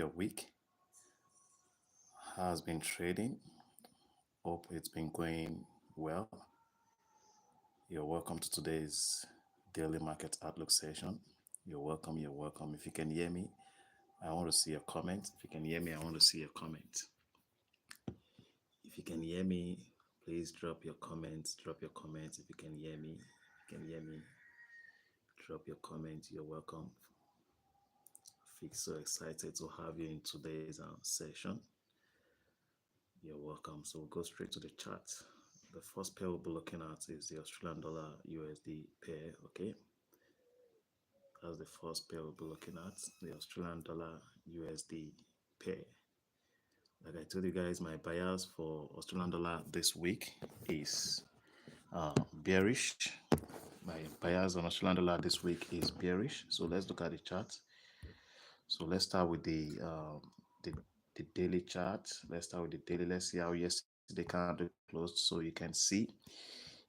your week? How's been trading? Hope it's been going well. You're welcome to today's daily market outlook session. You're welcome. You're welcome. If you can hear me, I want to see your comment. If you can hear me, I want to see your comment. If you can hear me, please drop your comments. Drop your comments. If you can hear me, drop your comment. You're welcome. I feel so excited to have you in today's session. You're welcome. So we'll go straight to the chart. The first pair we'll be looking at is the Australian dollar USD pair. Okay, that's the first pair we'll be looking at, the Australian dollar USD pair. Like I told you guys, my bias for Australian dollar this week is bearish. My bias on Australian dollar this week is bearish. So let's look at the chart. So let's start with the daily chart. Let's start with the daily. Let's see how yesterday candle closed. So you can see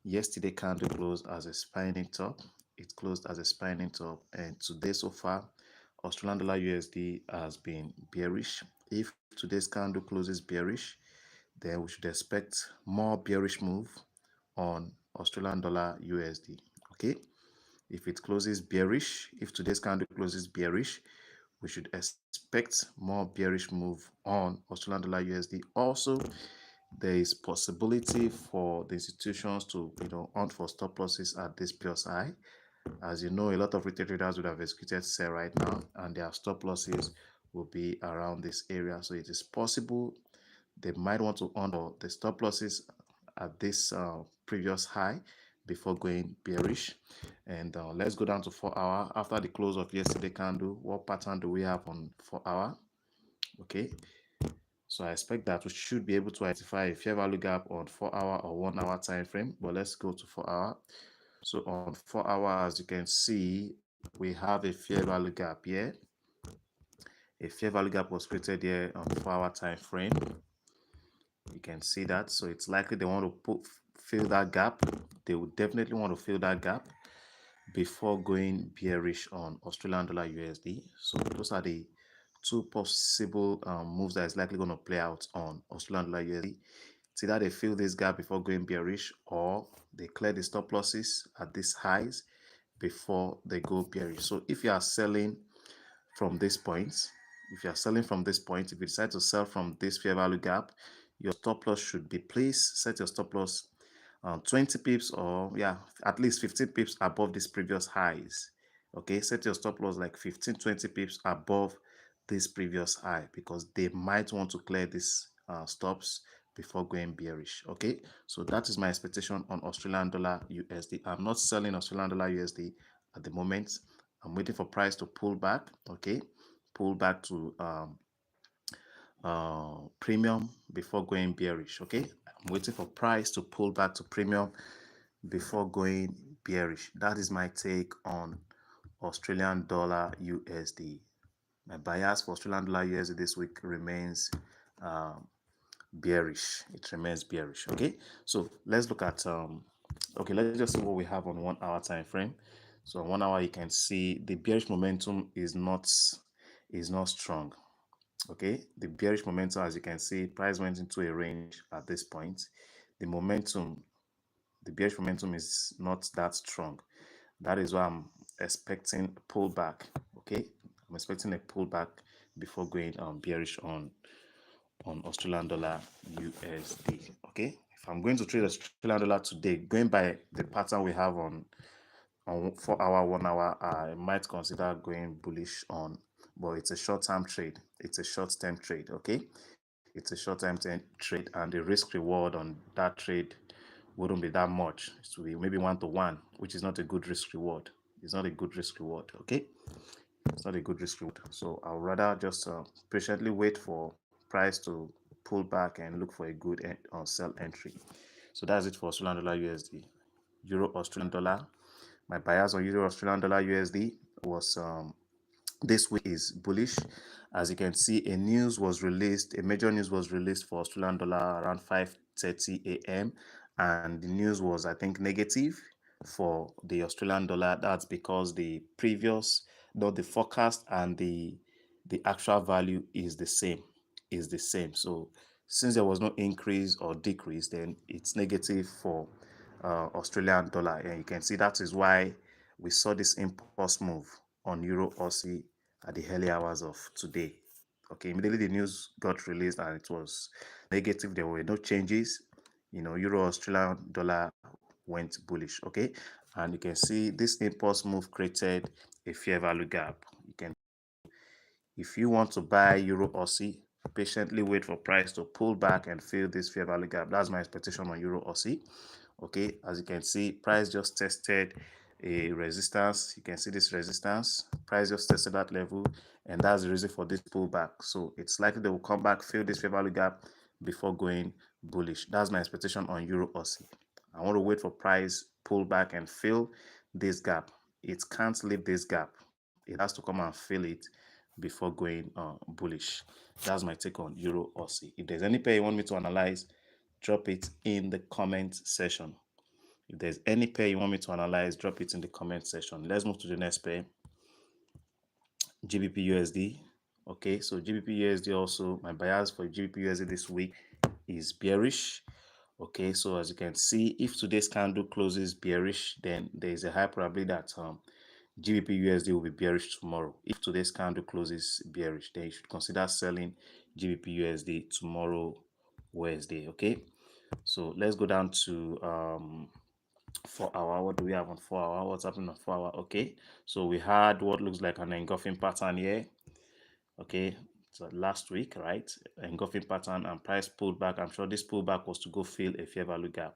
yesterday candle closed as a spinning top. It closed as a spinning top, and today so far Australian dollar USD has been bearish. If today's candle closes bearish, then we should expect more bearish move on Australian dollar USD. Okay, if it closes bearish, if today's candle closes bearish, we should expect more bearish move on Australian dollar USD. Also, there is possibility for the institutions to hunt for stop losses at this previous high. As you know, a lot of retail traders would have executed sell right now, and their stop losses will be around this area. So it is possible they might want to honor the stop losses at this previous high before going bearish. And let's go down to 4 hour. After the close of yesterday candle, what pattern do we have on 4 hour? Okay, so I expect that we should be able to identify a fair value gap on 4 hour or 1 hour time frame. But let's go to 4 hour. So on 4 hour, as you can see, we have a fair value gap here. A fair value gap was created here on 4 hour time frame. You can see that. So it's likely they want to fill that gap. They would definitely want to fill that gap before going bearish on Australian dollar USD. So those are the two possible moves that is likely going to play out on Australian dollar USD. It's either they fill this gap before going bearish, or they clear the stop losses at these highs before they go bearish. So if you are selling from this point, if you decide to sell from this fair value gap, your stop loss should be placed. Set your stop loss 20 pips, or at least 15 pips above these previous highs. Okay, set your stop loss like 15-20 pips above this previous high, because they might want to clear these stops before going bearish. Okay, so that is my expectation on Australian dollar USD. I'm not selling Australian dollar USD at the moment. I'm waiting for price to pull back. Okay, pull back to premium before going bearish. Okay, I'm waiting for price to pull back to premium before going bearish. That is my take on Australian dollar USD. My bias for Australian dollar USD this week remains bearish. It remains bearish. Okay, so let's look at okay, let's just see what we have on 1 hour time frame. So on 1 hour, you can see the bearish momentum is not strong. Okay, the bearish momentum, as you can see, price went into a range at this point. The bearish momentum is not that strong. That is why I'm expecting a pullback. Okay, I'm expecting a pullback before going bearish on Australian dollar USD. Okay, if I'm going to trade Australian dollar today, going by the pattern we have on 4 hour, 1 hour, I might consider going bullish on, but it's a short-term trade. It's a short-term trade. Okay, it's a short-term trade, and the risk reward on that trade wouldn't be that much. It will be maybe 1-to-1, which is not a good risk reward. It's not a good risk reward. Okay, it's not a good risk reward. So I'll rather just patiently wait for price to pull back and look for a good sell entry. So that's it for Australian dollar USD. Euro Australian dollar. My bias on Euro Australian dollar USD was this week is bullish. As you can see, a major news was released for Australian dollar around 5:30 a.m. and the news was, I think, negative for the Australian dollar. That's because the forecast and the the actual value is the same. So since there was no increase or decrease, then it's negative for Australian dollar, and you can see that is why we saw this impulse move on Euro Aussie at the early hours of today. Okay, immediately the news got released and it was negative. There were no changes. Euro Australian dollar went bullish. Okay, and you can see this impulse move created a fair value gap. You can, if you want to buy Euro Aussie, patiently wait for price to pull back and fill this fair value gap. That's my expectation on Euro Aussie. Okay, as you can see, price just tested a resistance. You can see this resistance. Price just tested that level, and that's the reason for this pullback. So it's likely they will come back, fill this fair value gap before going bullish. That's my expectation on Euro Aussie. I want to wait for price pull back and fill this gap. It can't leave this gap. It has to come and fill it before going bullish. That's my take on Euro Aussie. If there's any pair you want me to analyze, drop it in the comment section. If there's any pair you want me to analyze, drop it in the comment section. Let's move to the next pair, GBP USD. Okay, so GBP USD also, my bias for GBP USD this week is bearish. Okay, so as you can see, if today's candle closes bearish, then there is a high probability that GBP USD will be bearish tomorrow. If today's candle closes bearish, then you should consider selling GBP USD tomorrow, Wednesday. Okay, so let's go down to 4 hour. What do we have on 4 hour? What's happening on 4 hour? Okay, so we had what looks like an engulfing pattern here. Okay, so last week, right? Engulfing pattern and price pulled back. I'm sure this pullback was to go fill a fair value gap.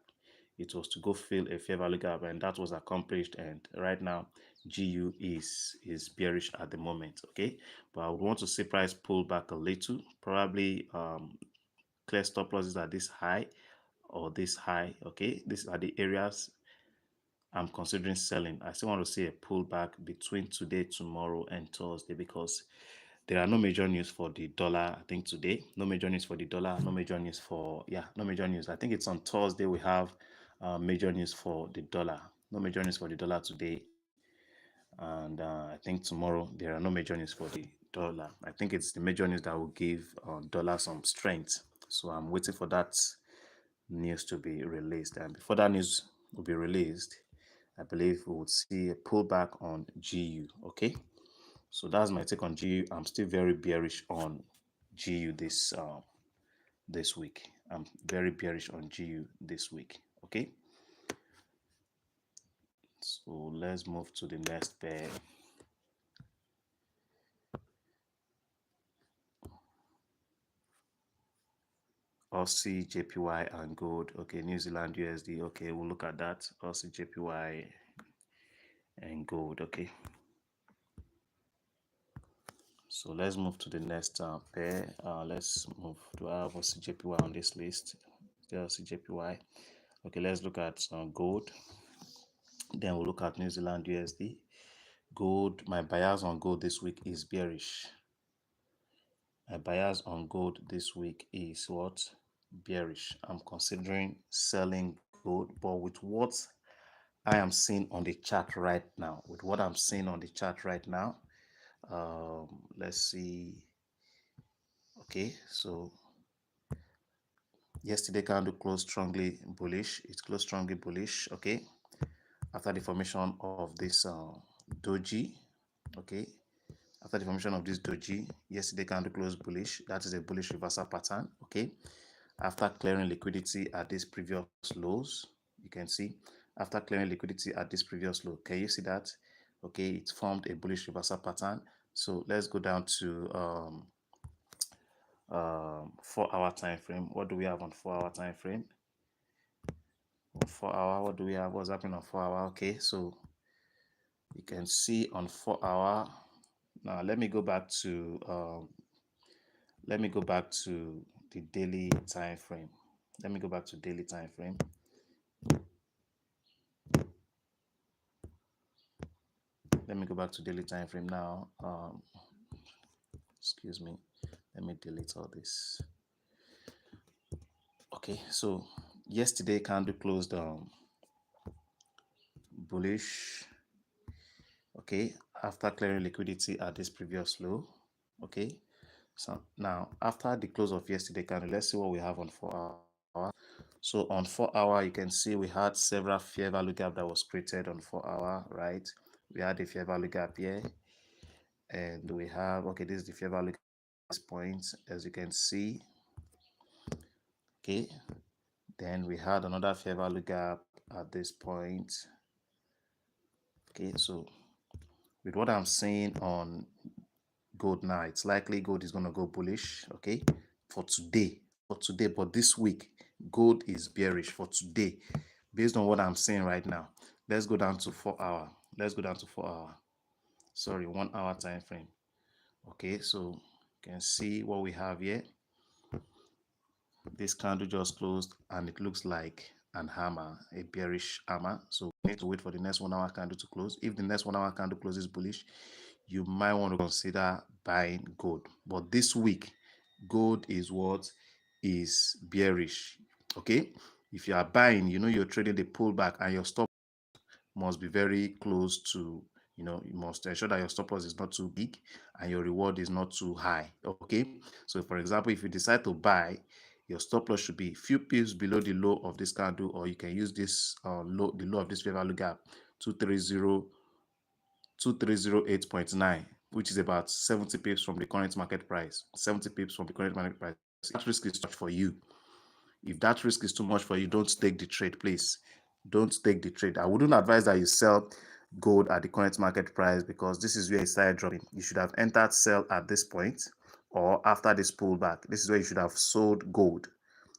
It was to go fill a fair value gap, and that was accomplished. And right now, GU is bearish at the moment. Okay, but I would want to see price pull back a little, probably clear stop losses at this high or this high. Okay, these are the areas I'm considering selling. I still want to see a pullback between today, tomorrow, and Thursday, because there are no major news for the dollar. I think today, no major news for the dollar, no major news for, no major news. I think it's on Thursday we have major news for the dollar. No major news for the dollar today, and I think tomorrow there are no major news for the dollar. I think it's the major news that will give dollar some strength. So I'm waiting for that news to be released, and before that news will be released, I believe we would see a pullback on GU. Okay, so that's my take on GU. I'm still very bearish on GU this week. I'm very bearish on GU this week. Okay, so let's move to the next pair. Aussie JPY and gold. Okay, New Zealand USD. Okay, we'll look at that. Aussie JPY and gold. Okay, so let's move to the next pair. Let's move to our Aussie JPY on this list. The Aussie JPY. Okay, let's look at gold. Then we'll look at New Zealand USD. Gold, my bias on gold this week is bearish. My bias on gold this week is what? Bearish. I'm considering selling gold, but with what I am seeing on the chart right now, let's see. Okay, so yesterday candle closed strongly bullish. It closed strongly bullish. Okay, after the formation of this doji. Okay, after the formation of this doji, yesterday candle closed bullish. That is a bullish reversal pattern. Okay, after clearing liquidity at these previous lows, you can see after clearing liquidity at this previous low, can you see that? Okay, it formed a bullish reversal pattern. So let's go down to 4 hour time frame. What do we have on 4 hour time frame? 4 hour, what do we have? What's happening on 4 hour? Okay, so you can see on 4 hour. Now let me go back to the daily time frame. Let me go back to daily time frame. Let me go back to daily time frame now. Excuse me. Let me delete all this. Okay, so yesterday candle closed bullish. Okay, after clearing liquidity at this previous low. Okay, so now after the close of yesterday candle, let's see what we have on 4 hour. So on 4 hour, you can see we had several fair value gap that was created on 4 hour, right? We had a fair value gap here, and we have, okay, this is the fair value gap at this point, as you can see. Okay, then we had another fair value gap at this point. Okay, so with what I'm seeing on gold now, it's likely gold is going to go bullish. Okay, for today, but this week gold is bearish for today based on what I'm seeing right now. Let's go down to 4 hour. Let's go down to 4 hour. Sorry, 1 hour time frame. Okay, so you can see what we have here. This candle just closed and it looks like an hammer, a bearish hammer. So we need to wait for the next 1 hour candle to close. If the next 1 hour candle closes bullish, you might want to consider buying gold. But this week, gold is what is bearish. Okay, if you are buying, you know you're trading the pullback and your stop must be very close to, you must ensure that your stop loss is not too big and your reward is not too high. Okay, so for example, if you decide to buy, your stop loss should be few pips below the low of this candle, or you can use this the low of this fair value gap, 2308.9, which is about 70 pips from the current market price. 70 pips from the current market price. That risk is too much for you. If that risk is too much for you, don't take the trade, please. Don't take the trade. I wouldn't advise that you sell gold at the current market price, because this is where it started dropping. You should have entered sell at this point or after this pullback. This is where you should have sold gold.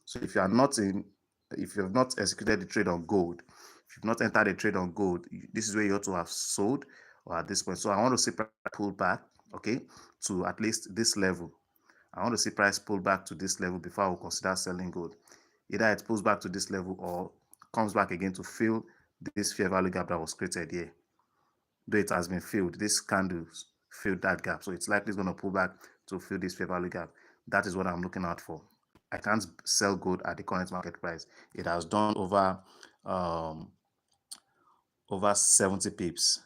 So if you are not in, if you have not executed the trade on gold, if you've not entered a trade on gold, this is where you ought to have sold, or at this point. So I want to see price pull back, okay, to at least this level. I want to see price pull back to this level before I will consider selling gold. Either it pulls back to this level or comes back again to fill this fair value gap that was created here. Though it has been filled, this candles filled that gap, so it's likely it's going to pull back to fill this fair value gap. That is what I'm looking out for. I can't sell gold at the current market price. It has done um, over 70 pips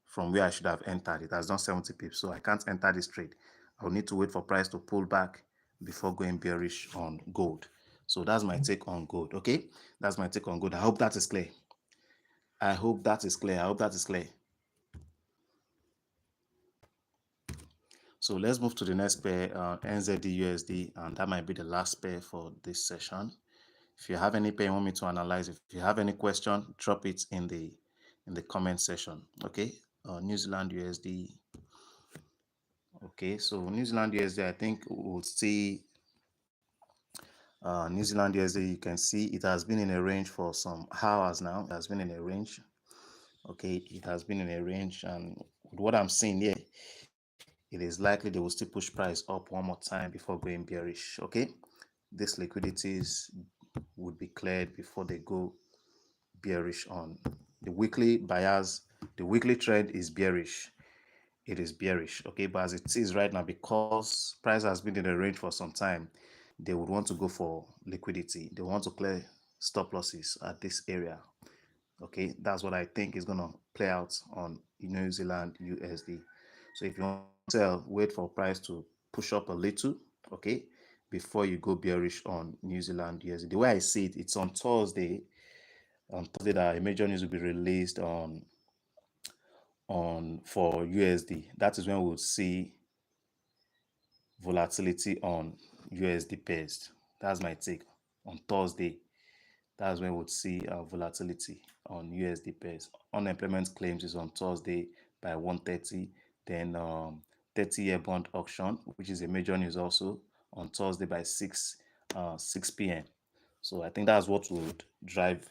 from where I should have entered. It has done 70 pips, so I can't enter this trade. I'll need to wait for price to pull back before going bearish on gold. So that's my take on gold. Okay, that's my take on gold. I hope that is clear. I hope that is clear. I hope that is clear. So let's move to the next pair, NZD/USD, and that might be the last pair for this session. If you have any pair you want me to analyze, if you have any question, drop it in the comment section. Okay, New Zealand USD. Okay, so New Zealand USD, I think we'll see New Zealand USD. You can see it has been in a range for some hours now. It has been in a range. Okay, it has been in a range, and with what I'm seeing here, it is likely they will still push price up one more time before going bearish. Okay, these liquidities would be cleared before they go bearish on the weekly buyers. The weekly trend is bearish. It is bearish. Okay, but as it is right now, because price has been in a range for some time, they would want to go for liquidity. They want to clear stop losses at this area. Okay, that's what I think is going to play out on New Zealand USD. So if you want to sell, wait for price to push up a little, okay, before you go bearish on New Zealand USD. The way I see it, it's on Thursday. On Thursday, that a major news will be released on for USD. That is when we'll see volatility on USD pairs. That's my take. On Thursday, that's when we'll see volatility on USD pairs. Unemployment claims is on Thursday by 1:30. Then 30-year bond auction, which is a major news, also on Thursday by 6 p.m. So I think that's what would drive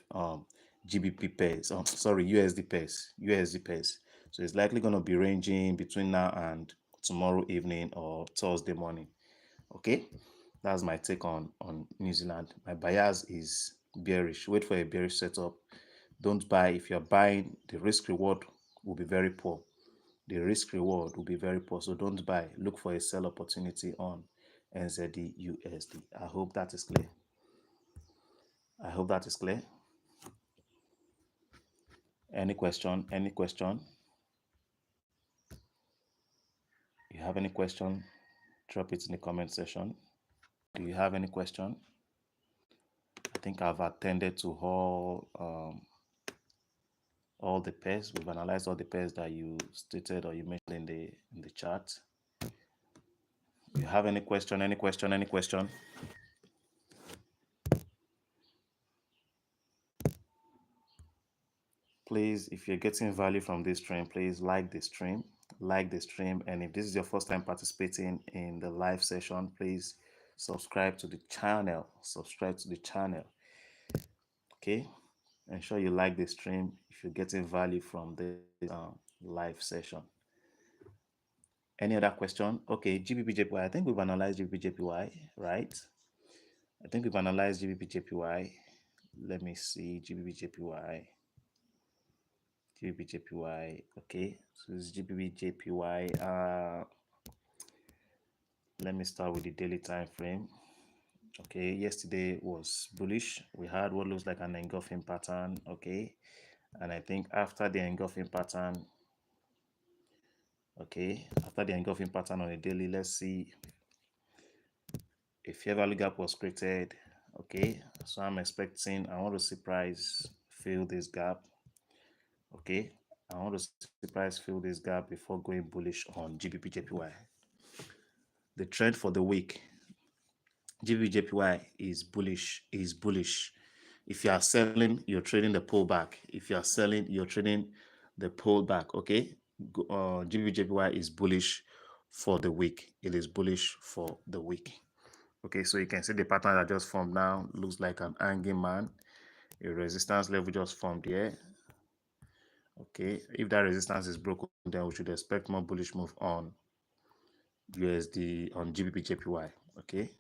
GBP pairs. Sorry, USD pairs. So it's likely going to be ranging between now and tomorrow evening or Thursday morning. Okay, that's my take on New Zealand. My bias is bearish. Wait for a bearish setup. Don't buy. If you're buying, the risk reward will be very poor. The risk reward will be very poor. So don't buy. Look for a sell opportunity on NZD USD. I hope that is clear. I hope that is clear. Any question? Any question? You have any question? Drop it in the comment section. Do you have any question? I think I've attended to all the pairs. We've analyzed all the pairs that you stated or you mentioned in the chat. You have any question, any question, any question? Please, if you're getting value from this stream, please like the stream. Like the stream. And if this is your first time participating in the live session, please subscribe to the channel. Subscribe to the channel. Okay? Ensure you like the stream if you're getting value from this live session. Any other question? Okay, GBP I think we've analyzed GBP right? I think we've analyzed GBP Let me see GBP Okay, so this is GBP let me start with the daily time frame. Okay, yesterday was bullish. We had what looks like an engulfing pattern. Okay, and I think after the engulfing pattern, on a daily, let's see if fair value gap was created. Okay, so I'm expecting, I want to see price fill this gap. Okay, I want to see price fill this gap before going bullish on GBP. The trend for the week, GBP is bullish. If you are selling, you're trading the pullback. If you are selling, you're trading the pullback. Okay, GBP is bullish for the week. It is bullish for the week. Okay, so you can see the pattern that just formed now. Looks like an hanging man. A resistance level just formed here. Okay, if that resistance is broken, then we should expect more bullish move on USD on GBP. Okay,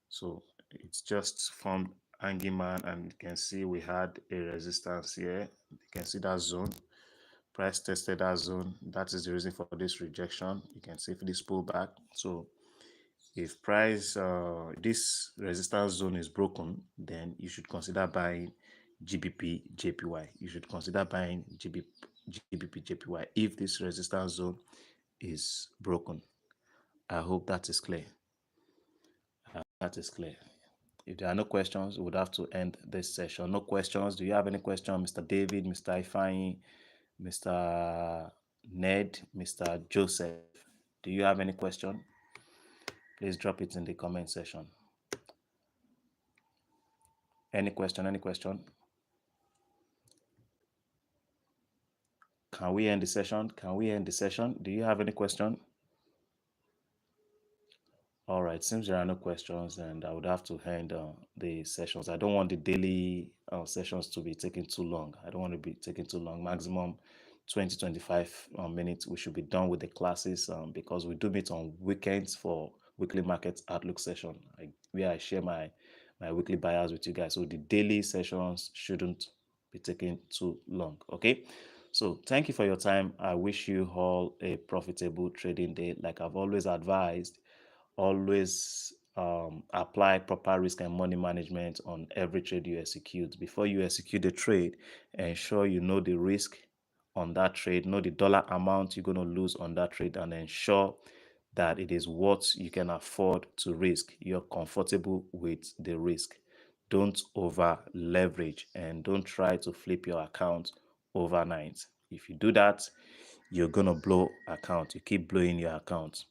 so it's just formed hanging man, and you can see we had a resistance here. You can see that zone. Price tested that zone. That is the reason for this rejection. You can see for this pullback. So if price this resistance zone is broken, then you should consider buying GBP. You should consider buying GBP if this resistance zone is broken. I hope that is clear. If there are no questions, we would have to end this session. No questions. Do you have any question, Mr. David, Mr. Ifeanyi, Mr. Ned, Mr. Joseph? Do you have any question? Please drop it in the comment section. Any question? Any question? Can we end the session? Can we end the session? Do you have any question? All right, since there are no questions, and I would have to end the sessions. I don't want the daily sessions to be taking too long. I don't want to be taking too long. Maximum 20-25 minutes. We should be done with the classes because we do meet on weekends for weekly market outlook session, where I share my weekly buyers with you guys. So the daily sessions shouldn't be taking too long. Okay. So thank you for your time. I wish you all a profitable trading day. Like I've always advised, always apply proper risk and money management on every trade you execute. Before you execute the trade, ensure you know the risk on that trade, know the dollar amount you're going to lose on that trade, and ensure that it is what you can afford to risk. You're comfortable with the risk. Don't over leverage and don't try to flip your account overnight. If you do that, you're going to blow account. You keep blowing your account.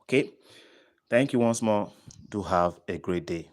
Okay, thank you once more. Do have a great day.